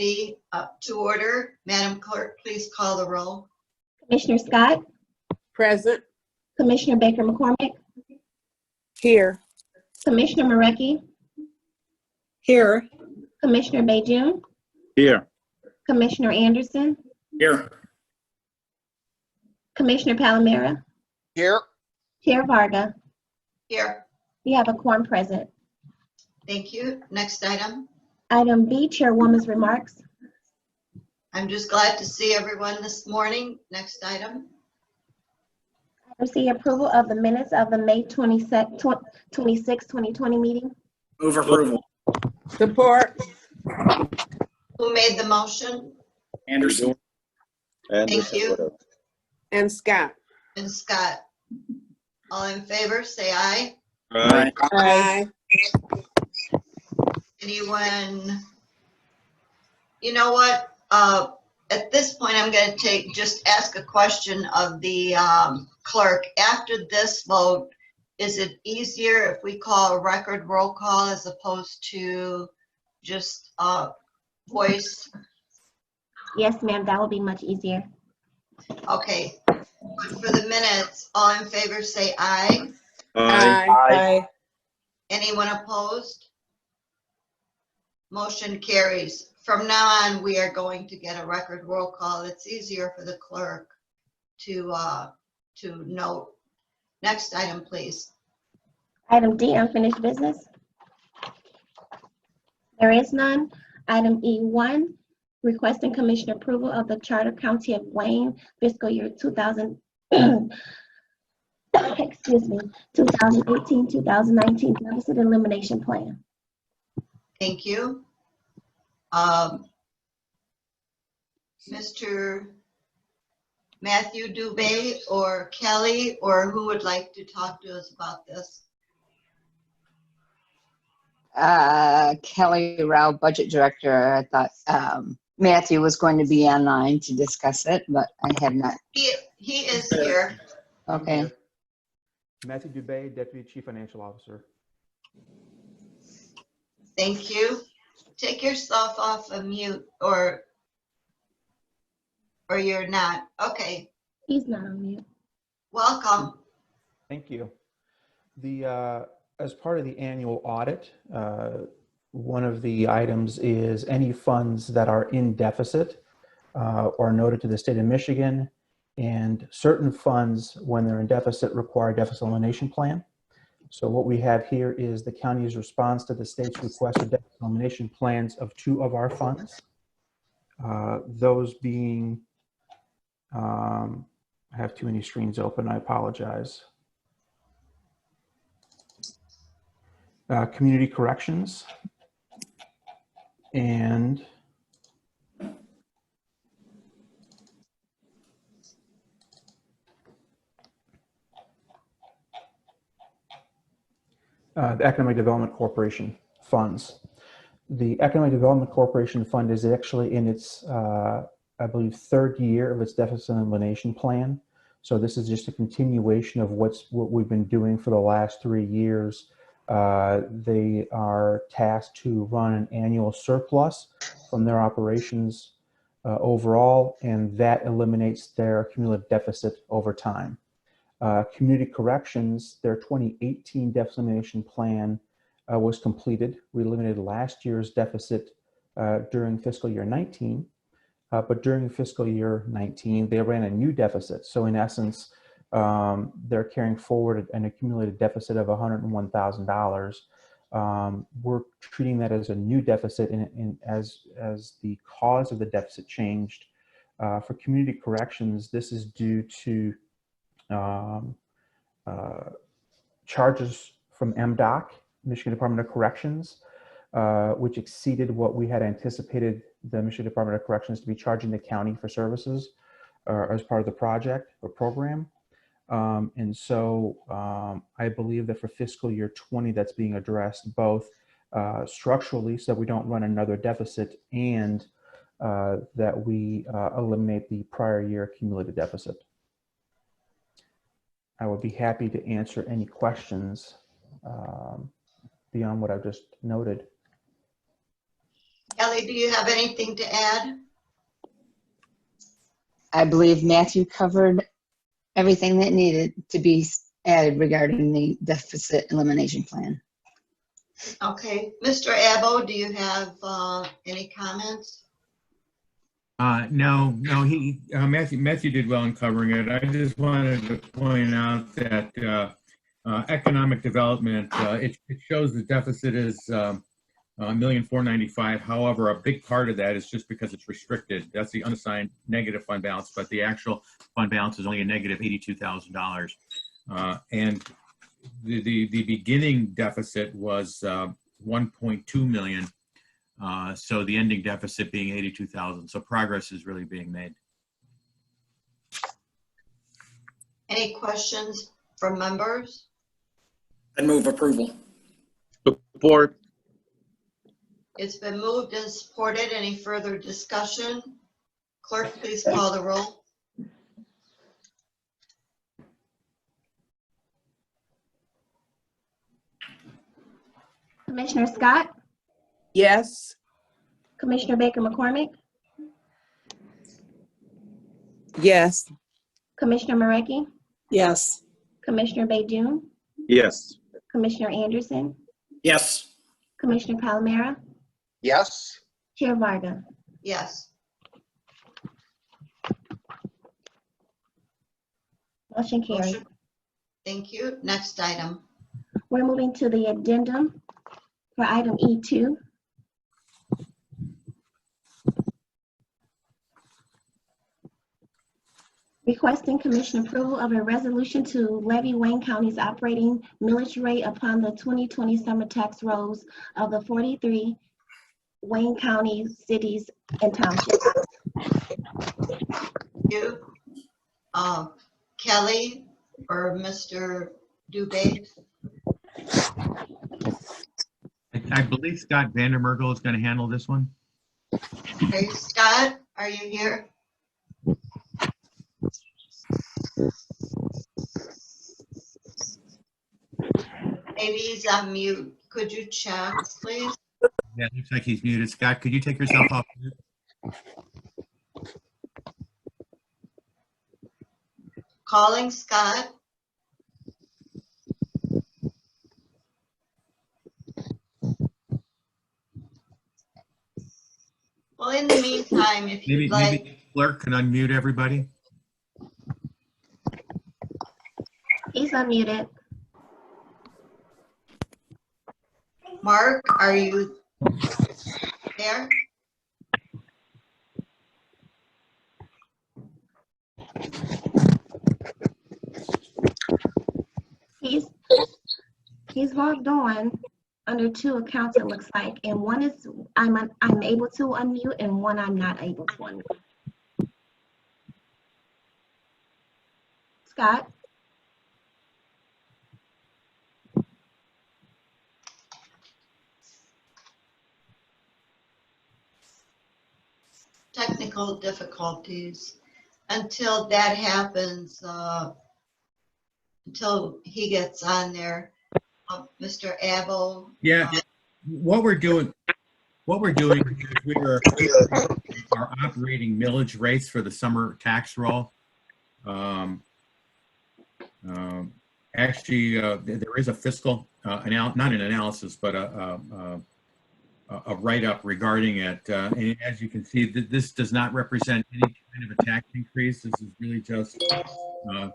Committee to order. Madam Clerk, please call the roll. Commissioner Scott, Present. Commissioner Baker McCormick, Here. Commissioner Marecki, Here. Commissioner Bajun, Here. Commissioner Anderson, Here. Commissioner Palomera, Here. Chair Varga. Here. We have a quorum present. Thank you. Next item. Item B, Chairwoman's remarks. I'm just glad to see everyone this morning. Next item. Item C, approval of the minutes of the May 26, 2020 meeting. Move approval. Support. Who made the motion? Anderson. Thank you. And Scott. And Scott. All in favor, say aye. Aye. Aye. Anyone? You know what? At this point, I'm going to just ask a question of the clerk. After this vote, is it easier if we call a record roll call as opposed to just voice? Yes, ma'am, that will be much easier. Okay. But for the minutes, all in favor say aye. Aye. Anyone opposed? Motion carries. From now on, we are going to get a record roll call. It's easier for the clerk to note. Next item, please. Item D, unfinished business. There is none. Item E1, requesting commission approval of the Charter County of Wayne fiscal year 2000, excuse me, 2018-2019 deficit elimination plan. Thank you. Mr. Matthew Dubé or Kelly, or who would like to talk to us about this? Kelly Rao, Budget Director. I thought Matthew was going to be online to discuss it, but I have not. He is here. Okay. Matthew Dubé, Deputy Chief Financial Officer. Thank you. Take yourself off of mute, or you're not. Okay. He's not on mute. Welcome. Thank you. As part of the annual audit, one of the items is any funds that are in deficit or noted to the state of Michigan, and certain funds, when they're in deficit, require a deficit elimination plan. So what we have here is the county's response to the state's request for deficit elimination plans of two of our funds. Those being, I have too many screens open, I apologize. Community corrections and the Economic Development Corporation funds. The Economic Development Corporation fund is actually in its, I believe, third year of its deficit elimination plan. So this is just a continuation of what we've been doing for the last 3 years. They are tasked to run an annual surplus from their operations overall, and that eliminates their cumulative deficit over time. Community corrections, their 2018 deficit elimination plan was completed. We eliminated last year's deficit during fiscal year 19, but during fiscal year 19, they ran a new deficit. So in essence, they're carrying forward an accumulated deficit of $101,000. We're treating that as a new deficit as the cause of the deficit changed. For community corrections, this is due to charges from MDOC, Michigan Department of Corrections, which exceeded what we had anticipated the Michigan Department of Corrections to be charging the county for services as part of the project or program. And so I believe that for fiscal year 20, that's being addressed both structurally, so that we don't run another deficit, and that we eliminate the prior year accumulated deficit. I would be happy to answer any questions beyond what I've just noted. Kelly, do you have anything to add? I believe Matthew covered everything that needed to be added regarding the deficit elimination plan. Okay, Mr. Abbo, do you have any comments? No, Matthew did well in covering it. I just wanted to point out that economic development, it shows the deficit is $1,495,000. However, a big part of that is just because it's restricted. That's the unassigned negative fund balance, but the actual fund balance is only a negative $82,000. And the beginning deficit was 1.2 million. So the ending deficit being 82,000. So progress is really being made. Any questions from members? I move approval. Support. It's been moved and supported. Any further discussion? Clerk, please call the roll. Commissioner Scott, Yes. Commissioner Baker McCormick, Yes. Commissioner Marecki, Yes. Commissioner Baydun, Yes. Commissioner Anderson, Yes. Commissioner Palmera, Yes. Chair Varga. Yes. Motion carried. Motion. Thank you. Next item. We're moving to the addendum for item E2. Requesting commission approval of a resolution to levy Wayne County's operating millage rate upon the 2020 summer tax rolls of the 43 Wayne County cities and townships. You, Kelly or Mr. Dubé? I believe Scott Vandermergel is going to handle this one. Okay, Scott, are you here? Maybe he's on mute. Could you check, please? Yeah, it looks like he's muted. Scott, could you take yourself off mute? Calling Scott. Well, in the meantime, if Maybe, you'd like, maybe clerk can unmute everybody. He's unmuted. Mark, are you there? He's logged on under 2 accounts, it looks like, and one is I'm able to unmute and one I'm not able to unmute. Scott? Technical difficulties. Until that happens, until he gets on there, Mr. Abbo. Yeah, what we're doing is we are our operating millage rates for the summer tax roll. Actually, there is a fiscal not an analysis, but a write-up regarding it. And as you can see, this does not represent any kind of a tax increase. This is really just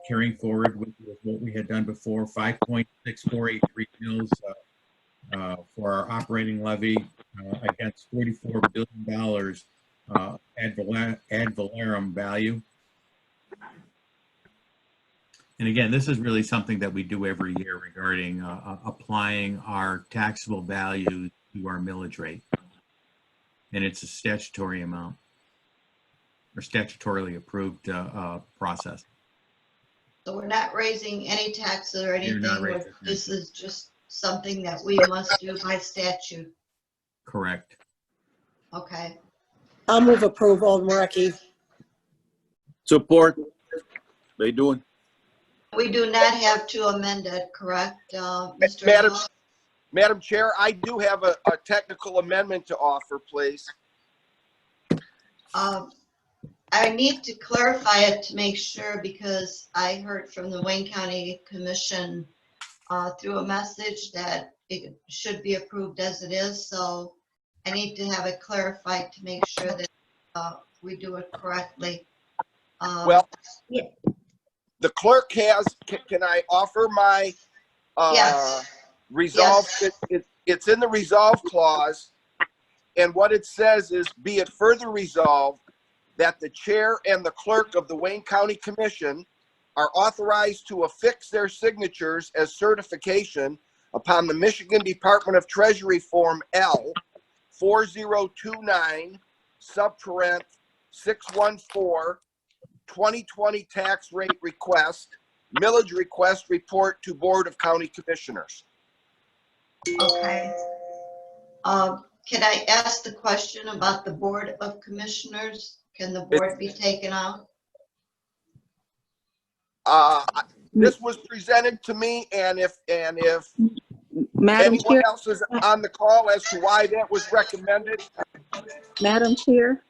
carrying forward with what we had done before, 5.6483 mils for our operating levy against $44 billion ad valorem value. And again, this is really something that we do every year regarding applying our taxable value to our millage rate. And it's a statutory amount or statutorily approved process. So we're not raising any taxes or You're not anything. raising This is just something that we must do by statute. Correct. Okay. I'll move approval, Marecki. Support. They doing? We do not have to amend it, correct, Mr. Madam- Abbo? Madam Chair, I do have a technical amendment to offer, please. I need to clarify it to make sure, because I heard from the Wayne County Commission through a message that it should be approved as it is. So I need to have it clarified to make sure that we do it correctly. Well, yeah. the clerk has, can I offer my Yes. resolve? Yes. It's in the resolve clause. And what it says is, be it further resolved that the chair and the clerk of the Wayne County Commission are authorized to affix their signatures as certification upon the Michigan Department of Treasury Form L 4029 subparent 614 2020 tax rate request, millage request report to Board of County Commissioners. Okay. Can I ask the question about the Board of Commissioners? Can the board be taken out? This was presented to me, and if Madam anyone Chair, else is on the call as to why that was recommended. Madam Chair,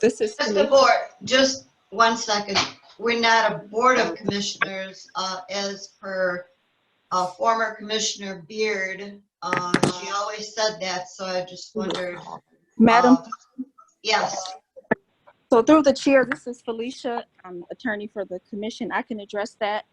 this is Just the Felicia. board, just 1 second. We're not a Board of Commissioners, as per former Commissioner Beard. She always said that, so I just wondered. Madam, Yes, so through the chair, this is Felicia, I'm attorney for the commission. I can address that.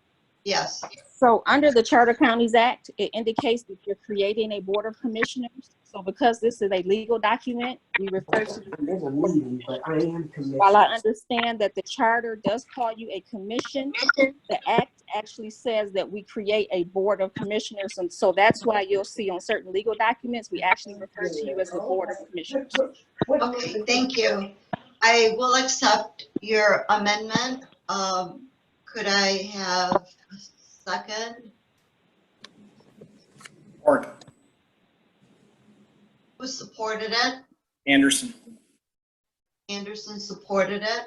yes. So under the Charter Counties Act, it indicates that you're creating a board of commissioners. So because this is a legal document, we refer to it. While I understand that the charter does call you a commission, the act actually says that we create a board of commissioners. And so that's why you'll see on certain legal documents, we actually refer to you as the board of commissioners. Okay, thank you. I will accept your amendment. Could I have a second? Support. Who supported it? Anderson. Anderson supported it.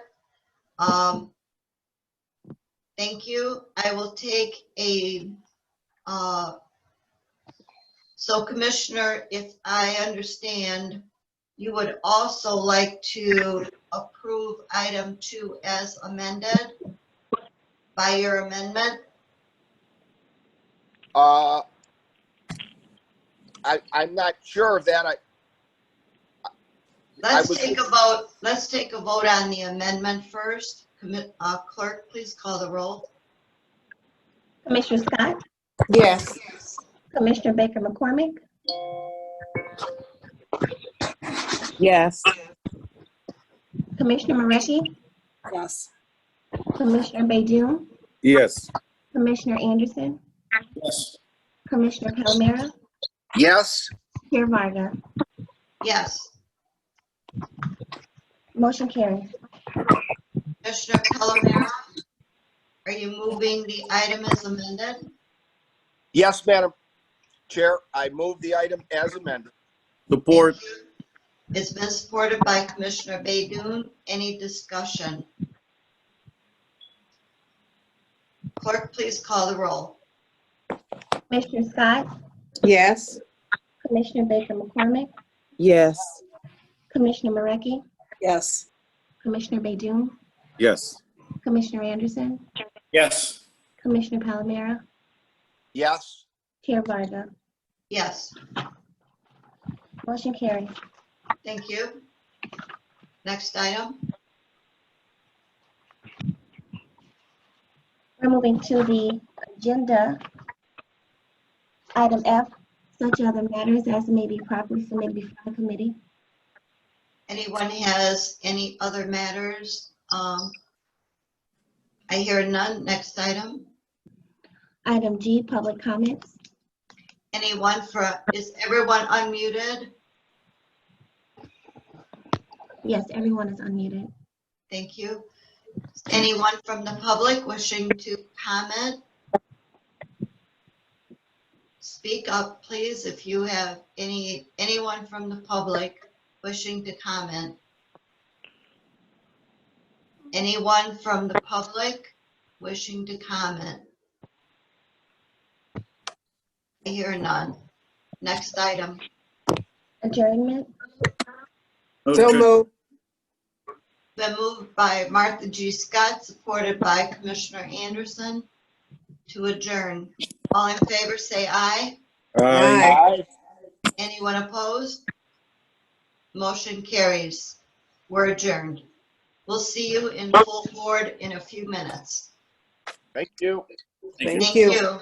Thank you. I will take a, so Commissioner, if I understand, you would also like to approve item 2 as amended by your amendment? I'm not sure of that. Let's was- take a vote. Let's take a vote on the amendment first. Clerk, please call the roll. Commissioner Scott, Yes. Commissioner Baker McCormick, Yes. Commissioner Marecki, Yes. Commissioner Baydun, Yes. Commissioner Anderson, Yes. Commissioner Palmera, Yes. Chair Varga. Yes. Motion carries. Commissioner Palomero, are you moving the item as amended? Yes, Madam Chair, I move the item as amended. Support. Thank you. It's been supported by Commissioner Baydun. Any discussion? Clerk, please call the roll. Commissioner Scott, Yes. Commissioner Baker McCormick, Yes. Commissioner Marecki, Yes. Commissioner Baydun, Yes. Commissioner Anderson, Yes. Commissioner Palmera, Yes. Chair Varga. Yes, Motion carries. thank you. Next item. We're moving to the agenda. Item F, such other matters as may be properly submitted before the committee. Anyone has any other matters? I hear none. Next item. Item G, public comments. Anyone is everyone unmuted? Yes, everyone is unmuted. Thank you. Anyone from the public wishing to comment? Speak up, please, if you have anyone from the public wishing to comment. Anyone from the public wishing to comment? I hear none. Next item. Adjournment. So moved. Been moved by Martha G. Scott, supported by Commissioner Anderson to adjourn. All in favor, say aye. Aye. Anyone opposed? Motion carries. We're adjourned. We'll see you in full board in a few minutes. Thank you. Thank you. you.